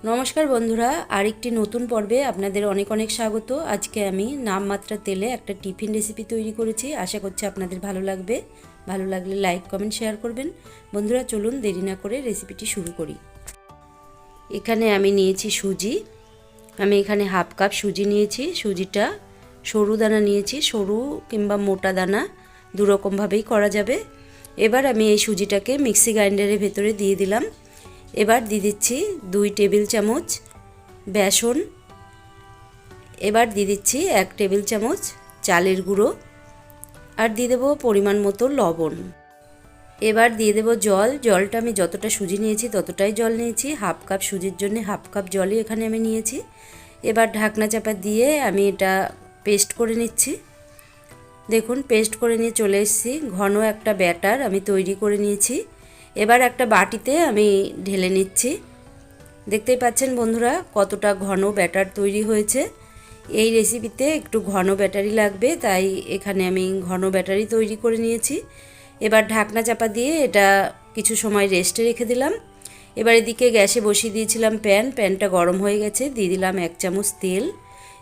নমস্কার বন্ধুরা, আরেকটি নতুন পর্বে আপনাদের অনেক অনেক স্বাগত। আজকে আমি নামমাত্রা তেলে একটা টিফিন রেসিপি তৈরি করেছি। আশা করছি আপনাদের ভালো লাগবে। ভালো লাগলে লাইক কমেন্ট শেয়ার করবেন। বন্ধুরা চলুন দেরি না করে রেসিপিটি শুরু করি। এখানে আমি নিয়েছি সুজি। আমি এখানে হাফ কাপ সুজি নিয়েছি। সুজিটা সরু দানা নিয়েছি, সরু কিংবা মোটা দানা দুরকমভাবেই করা যাবে। এবার আমি এই সুজিটাকে মিক্সি গ্রাইন্ডারের ভেতরে দিয়ে দিলাম। এবার দিয়ে দিচ্ছি 2 টেবিল চামচ বেসন। এবার দিয়ে দিচ্ছি 1 টেবিল চামচ চালের গুঁড়ো, আর দিয়ে দেবো পরিমাণ মতো লবণ। এবার দিয়ে দেবো জল। জলটা আমি যতটা সুজি নিয়েছি ততটাই জল নিয়েছি। হাফ কাপ সুজির জন্য হাফ কাপ জলই এখানে আমি নিয়েছি। এবার ঢাকনা চাপা দিয়ে আমি এটা পেস্ট করে নিচ্ছি। দেখুন পেস্ট করে নিয়ে চলে এসেছি। ঘন একটা ব্যাটার আমি তৈরি করে নিয়েছি। এবার একটা বাটিতে আমি ঢেলে নিচ্ছি। দেখতেই পাচ্ছেন বন্ধুরা কতটা ঘন ব্যাটার তৈরি হয়েছে। এই রেসিপিতে একটু ঘন ব্যাটারই লাগবে, তাই এখানে আমি ঘন ব্যাটারই তৈরি করে নিয়েছি। এবার ঢাকনা চাপা দিয়ে এটা কিছু সময় রেস্টে রেখে দিলাম। এবার এদিকে গ্যাসে বসিয়ে দিয়েছিলাম প্যানটা গরম হয়ে গেছে। দিয়ে দিলাম 1 চামচ তেল,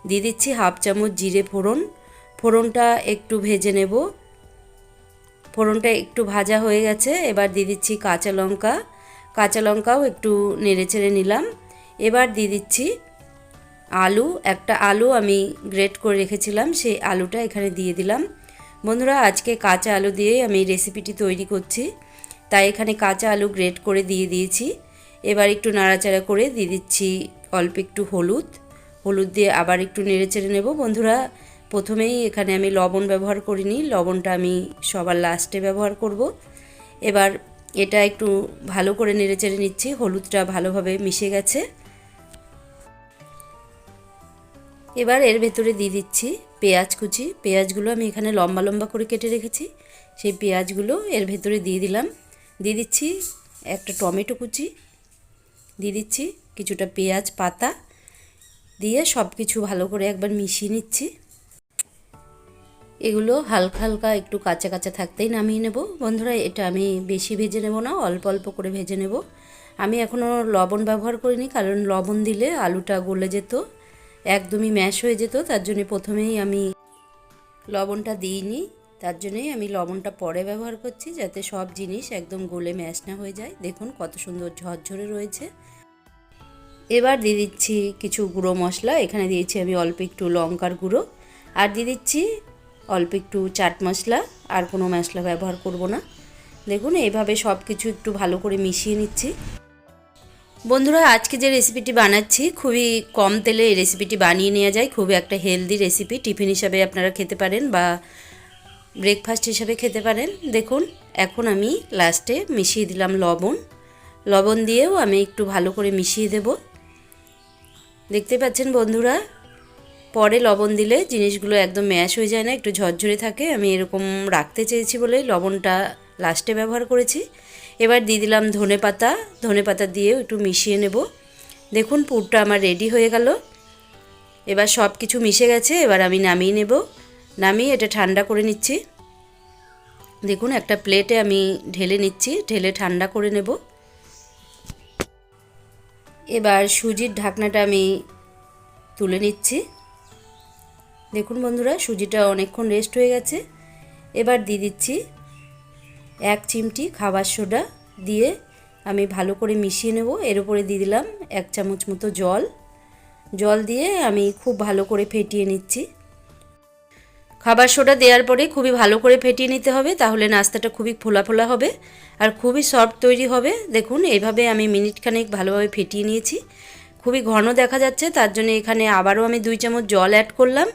দিয়ে দিচ্ছি হাফ চামচ জিরে ফোড়ন। ফোড়নটা একটু ভেজে নেব। ফোড়নটা একটু ভাজা হয়ে গেছে। এবার দিয়ে দিচ্ছি কাঁচা লঙ্কা। কাঁচা লঙ্কাও একটু নেড়ে চেড়ে নিলাম। এবার দিয়ে দিচ্ছি আলু। একটা আলু আমি গ্রেট করে রেখেছিলাম, সেই আলুটা এখানে দিয়ে দিলাম। বন্ধুরা আজকে কাঁচা আলু দিয়েই আমি রেসিপিটি তৈরি করছি, তাই এখানে কাঁচা আলু গ্রেট করে দিয়ে দিয়েছি। এবার একটু নাড়াচাড়া করে দিয়ে দিচ্ছি অল্প একটু হলুদ দিয়ে আবার একটু নেড়ে চেড়ে নেব। বন্ধুরা প্রথমেই এখানে আমি লবণ ব্যবহার করিনি, লবণটা আমি সবার লাস্টে ব্যবহার করব। এবার এটা একটু ভালো করে নেড়ে চেড়ে নিচ্ছি। হলুদটা ভালোভাবে মিশে গেছে। এবার এর ভেতরে দিয়ে দিচ্ছি পেঁয়াজ কুচি। পেঁয়াজগুলো আমি এখানে লম্বা লম্বা করে কেটে রেখেছি, সেই পেঁয়াজগুলো এর ভেতরে দিয়ে দিলাম। দিয়ে দিচ্ছি একটা টমেটো কুচি, দিয়ে দিচ্ছি কিছুটা পেঁয়াজ পাতা, দিয়ে সব কিছু ভালো করে একবার মিশিয়ে নিচ্ছি। এগুলো হালকা হালকা একটু কাঁচা কাঁচা থাকতেই নামিয়ে নেব। বন্ধুরা এটা আমি বেশি ভেজে নেব না, অল্প অল্প করে ভেজে নেব। আমি এখনও লবণ ব্যবহার করিনি, কারণ লবণ দিলে আলুটা গলে যেত, একদমই ম্যাশ হয়ে যেত। তার জন্য প্রথমেই আমি লবণটা দিইনি, তার জন্যই আমি লবণটা পরে ব্যবহার করছি, যাতে সব জিনিস একদম গলে ম্যাশ না হয়ে যায়। দেখুন কত সুন্দর ঝরঝরে রয়েছে। এবার দিয়ে দিচ্ছি কিছু গুঁড়ো মশলা। এখানে দিয়েছি আমি অল্প একটু লঙ্কার গুঁড়ো, আর দিয়ে দিচ্ছি অল্প একটু চাট মশলা। আর কোনো মশলা ব্যবহার করব না। দেখুন এইভাবে সব কিছু একটু ভালো করে মিশিয়ে নিচ্ছি। বন্ধুরা আজকে যে রেসিপিটি বানাচ্ছি খুবই কম তেলে এই রেসিপিটি বানিয়ে নেওয়া যায়। খুবই একটা হেলদি রেসিপি, টিফিন হিসাবে আপনারা খেতে পারেন বা ব্রেকফাস্ট হিসাবে খেতে পারেন। দেখুন এখন আমি লাস্টে মিশিয়ে দিলাম লবণ দিয়েও আমি একটু ভালো করে মিশিয়ে দেব। দেখতে পাচ্ছেন বন্ধুরা পরে লবণ দিলে জিনিসগুলো একদম ম্যাশ হয়ে যায় না, একটু ঝরঝরে থাকে। আমি এরকম রাখতে চেয়েছি বলে লবণটা লাস্টে ব্যবহার করেছি। এবার দিয়ে দিলাম ধনেপাতা দিয়েও একটু মিশিয়ে নেব। দেখুন পুরটা আমার রেডি হয়ে গেল। এবার সব কিছু মিশে গেছে। এবার আমি নামিয়ে নেব। নামিয়ে এটা ঠান্ডা করে নিচ্ছি। দেখুন একটা প্লেটে আমি ঢেলে নিচ্ছি, ঢেলে ঠান্ডা করে নেব। এবার সুজির ঢাকনাটা আমি তুলে নিচ্ছি। দেখুন বন্ধুরা সুজিটা অনেকক্ষণ রেস্ট হয়ে গেছে। এবার দিয়ে দিচ্ছি 1 চিমটি খাবার সোডা, দিয়ে আমি ভালো করে মিশিয়ে নেব। এর উপরে দিয়ে দিলাম 1 চামচ মতো জল দিয়ে আমি খুব ভালো করে ফেটিয়ে নিচ্ছি। খাবার সোডা দেওয়ার পরে খুবই ভালো করে ফেটিয়ে নিতে হবে, তাহলে নাস্তাটা খুবই ফোলা ফোলা হবে আর খুবই সফট তৈরি হবে। দেখুন এইভাবে আমি মিনিটখানেক ভালোভাবে ফেটিয়ে নিয়েছি। খুবই ঘন দেখা যাচ্ছে, তার জন্য এখানে আবারও আমি 2 চামচ জল অ্যাড করলাম।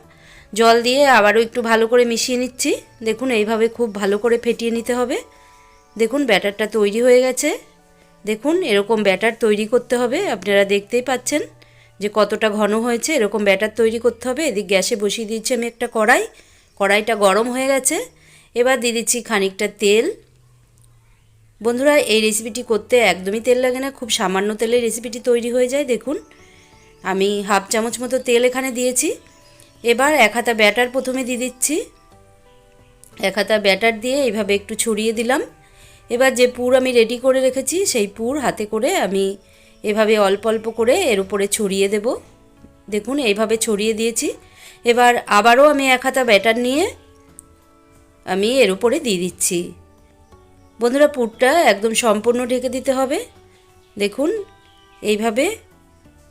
জল দিয়ে আবারও একটু ভালো করে মিশিয়ে নিচ্ছি। দেখুন এইভাবে খুব ভালো করে ফেটিয়ে নিতে হবে। দেখুন ব্যাটারটা তৈরি হয়ে গেছে। দেখুন এরকম ব্যাটার তৈরি করতে হবে। আপনারা দেখতেই পাচ্ছেন যে কতটা ঘন হয়েছে। এরকম ব্যাটার তৈরি করতে হবে। এদিক গ্যাসে বসিয়ে দিচ্ছি আমি একটা কড়াইটা গরম হয়ে গেছে। এবার দিয়ে দিচ্ছি খানিকটা তেল। বন্ধুরা এই রেসিপিটি করতে একদমই তেল লাগে না, খুব সামান্য তেলে রেসিপিটি তৈরি হয়ে যায়। দেখুন আমি হাফ চামচ মতো তেল এখানে দিয়েছি। এবার 1 হাতা ব্যাটার প্রথমে দিয়ে দিচ্ছি। 1 হাতা ব্যাটার দিয়ে এইভাবে একটু ছড়িয়ে দিলাম। এবার যে পুর আমি রেডি করে রেখেছি সেই পুর হাতে করে আমি এভাবে অল্প অল্প করে এর উপরে ছড়িয়ে দেব। দেখুন এইভাবে ছড়িয়ে দিয়েছি। এবার আবারও আমি এক হাতা ব্যাটার নিয়ে আমি এর উপরে দিয়ে দিচ্ছি। বন্ধুরা পুরটা একদম সম্পূর্ণ ঢেকে দিতে হবে। দেখুন এইভাবে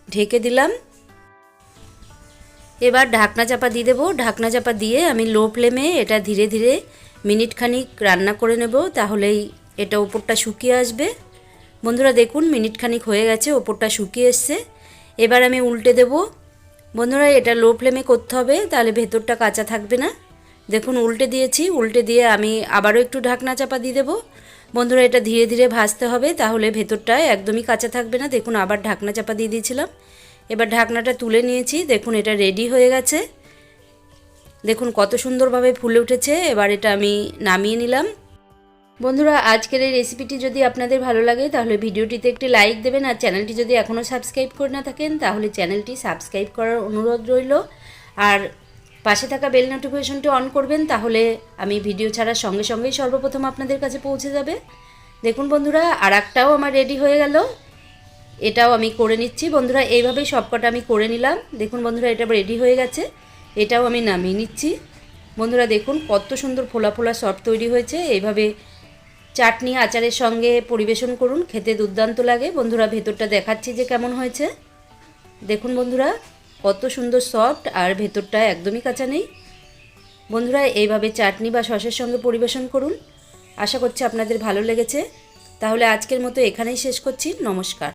ঢেকে দিলাম। এবার ঢাকনা চাপা দিয়ে দেবো। ঢাকনা চাপা দিয়ে আমি লো ফ্লেমে এটা ধীরে ধীরে মিনিট খানিক রান্না করে নেব, তাহলেই এটা ওপরটা শুকিয়ে আসবে। বন্ধুরা দেখুন মিনিট খানিক হয়ে গেছে, ওপরটা শুকিয়ে এসছে। এবার আমি উল্টে দেব। বন্ধুরা এটা লো ফ্লেমে করতে হবে, তাহলে ভেতরটা কাঁচা থাকবে না। দেখুন উল্টে দিয়েছি, উল্টে দিয়ে আমি আবারও একটু ঢাকনা চাপা দিয়ে দেবো। বন্ধুরা এটা ধীরে ধীরে ভাজতে হবে, তাহলে ভেতরটা একদমই কাঁচা থাকবে না। দেখুন আবার ঢাকনা চাপা দিয়ে দিয়েছিলাম। এবার ঢাকনাটা তুলে নিয়েছি। দেখুন এটা রেডি হয়ে গেছে। দেখুন কত সুন্দরভাবে ফুলে উঠেছে। এবার এটা আমি নামিয়ে নিলাম। বন্ধুরা আজকের এই রেসিপিটি যদি আপনাদের ভালো লাগে তাহলে ভিডিওটিতে একটি লাইক দেবেন, আর চ্যানেলটি যদি এখনও সাবস্ক্রাইব করে না থাকেন তাহলে চ্যানেলটি সাবস্ক্রাইব করার অনুরোধ রইল। আর পাশে থাকা বেল নোটিফিকেশনটি অন করবেন, তাহলে আমি ভিডিও ছাড়ার সঙ্গে সঙ্গেই সর্বপ্রথম আপনাদের কাছে পৌঁছে যাবে। দেখুন বন্ধুরা আর একটাও আমার রেডি হয়ে গেল, এটাও আমি করে নিচ্ছি। বন্ধুরা এইভাবেই সবকটা আমি করে নিলাম। দেখুন বন্ধুরা এটা রেডি হয়ে গেছে, এটাও আমি নামিয়ে নিচ্ছি। বন্ধুরা দেখুন কত সুন্দর ফোলা ফোলা সফট তৈরি হয়েছে। এইভাবে চাটনি আচারের সঙ্গে পরিবেশন করুন, খেতে দুর্দান্ত লাগে। বন্ধুরা ভেতরটা দেখাচ্ছি যে কেমন হয়েছে। দেখুন বন্ধুরা কত সুন্দর সফট, আর ভেতরটা একদমই কাঁচা নেই। বন্ধুরা এইভাবে চাটনি বা সসের সঙ্গে পরিবেশন করুন। আশা করছি আপনাদের ভালো লেগেছে। তাহলে আজকের মতো এখানেই শেষ করছি। নমস্কার।